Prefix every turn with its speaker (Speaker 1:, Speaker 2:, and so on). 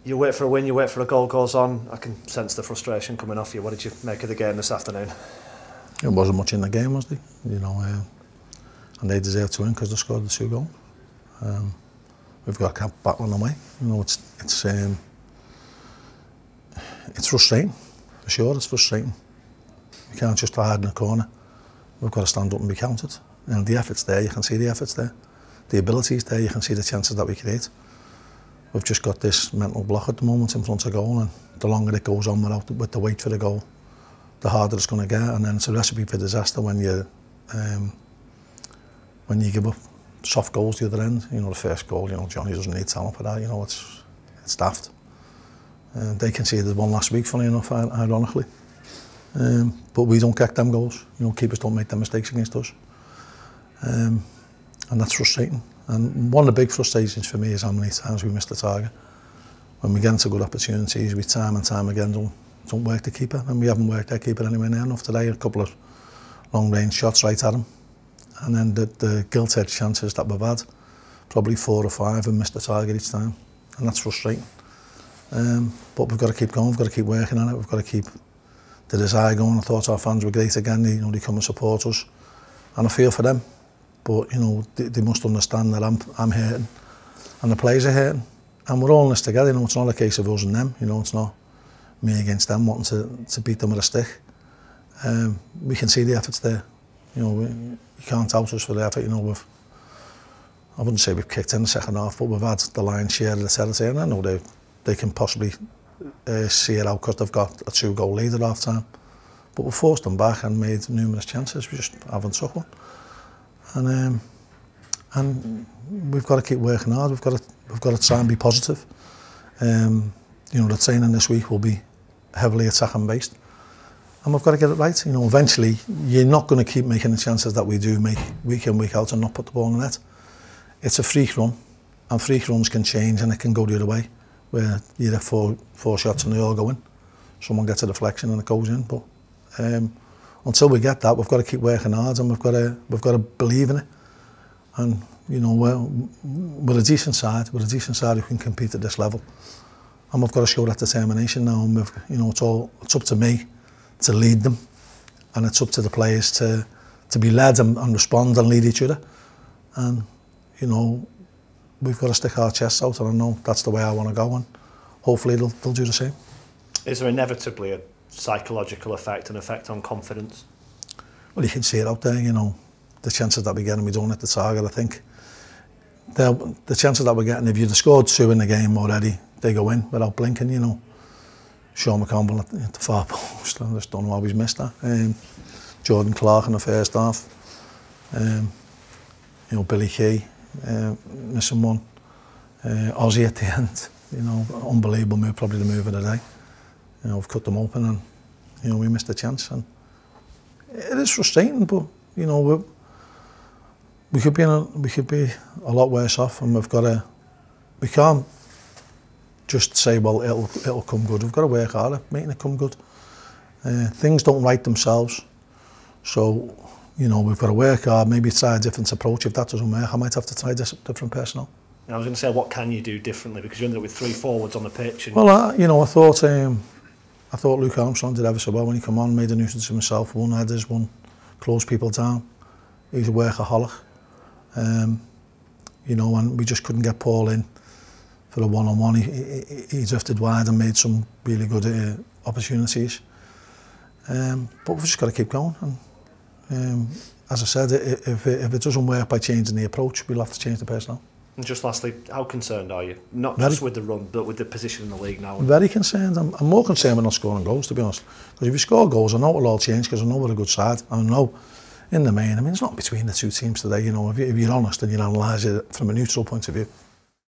Speaker 1: You wait for a win, you wait for a goal goes on. I can sense the frustration coming off you. What did you make of the game this afternoon?
Speaker 2: It wasn't much in the game, was there? You know, and they deserve to win because they scored the 2 goals. We've got to keep battling away. You know, it's frustrating. For sure, it's frustrating. We can't just hide in the corner. We've got to stand up and be counted. You know, the effort's there. You can see the effort's there. The ability's there. You can see the chances that we create. We've just got this mental block at the moment in front of goal, and the longer it goes on with the wait for the goal, the harder it's going to get, and then it's a recipe for disaster when you give up soft goals the other end. You know, the first goal, you know, Johnny doesn't need talent for that. You know, it's daft. They conceded one last week, funny enough, ironically, but we don't get them goals. You know, keepers don't make them mistakes against us, and that's frustrating. And one of the big frustrations for me is how many times we miss the target. When we get into good opportunities, we time and time again don't work the keeper, and we haven't worked our keeper anywhere near enough today. A couple of long-range shots right at him, and then the gilt-edged chances that we've had, probably 4 or 5, and missed the target each time, and that's frustrating. But we've got to keep going. We've got to keep working on it. We've got to keep the desire going. I thought our fans were great again. They come and support us, and I feel for them. But you know, they must understand that I'm hurting, and the players are hurting, and we're all in this together. You know, it's not a case of us and them. You know, it's not me against them wanting to beat them with a stick. We can see the efforts there. You know, you can't out us for the effort. You know, I wouldn't say we've kicked in the second half, but we've had the lion's share of the territory, and I know they can possibly see it out because they've got a 2-goal lead at half time. But we forced them back and made numerous chances. We just haven't took one. And we've got to keep working hard. We've got to try and be positive. You know, the training this week will be heavily attacking based, and we've got to get it right. You know, eventually you're not going to keep making the chances that we do make week in, week out, and not put the ball in the net. It's a freak run, and freak runs can change, and it can go the other way, where you have four shots and they all go in. Someone gets a deflection and it goes in. But until we get that, we've got to keep working hard, and we've got to believe in it. And you know, we're a decent side. We're a decent side who can compete at this level, and we've got to show that determination now. And you know, it's up to me to lead them, and it's up to the players to be led and respond and lead each other. And you know, we've got to stick our chests out, and I know that's the way I want to go, and hopefully they'll do the same. Is there inevitably a psychological effect, an effect on confidence? Well, you can see it out there, you know, the chances that we get and we don't hit the target. I think the chances that we're getting, if you'd have scored 2 in the game already, they go in without blinking, you know. Sean McConville at the far post, I just don't know how he's missed that. Jordan Clark in the first half. You know, Billy Key missing one. Ozzy at the end, you know, unbelievable move, probably the move of the day. You know, we've cut them open, and you know, we missed a chance, and it is frustrating. But you know, we could be a lot worse off, and we can't just say, well, it'll come good. We've got to work harder, making it come good. Things don't right themselves, so you know, we've got to work hard. Maybe try a different approach. If that doesn't work, I might have to try different personnel. I was going to say, what can you do differently, because you ended up with 3 forwards on the pitch. And well, you know, I thought Luke Armstrong did ever so well when he came on, made a nuisance of himself, won headers, closed people down. He's a workaholic. You know, and we just couldn't get Paul in for a one-on-one. He drifted wide and made some really good opportunities. But we've just got to keep going. And as I said, if it doesn't work by changing the approach, we'll have to change the personnel. And just lastly, how concerned are you? Not just with the run, but with the position in the league now? Very concerned. I'm more concerned with not scoring goals, to be honest. Because if you score goals, I know it'll all change, because I know we're a good side. I know, in the main, I mean, it's not between the two teams today, you know, if you're honest and you analyse it from a neutral point of view.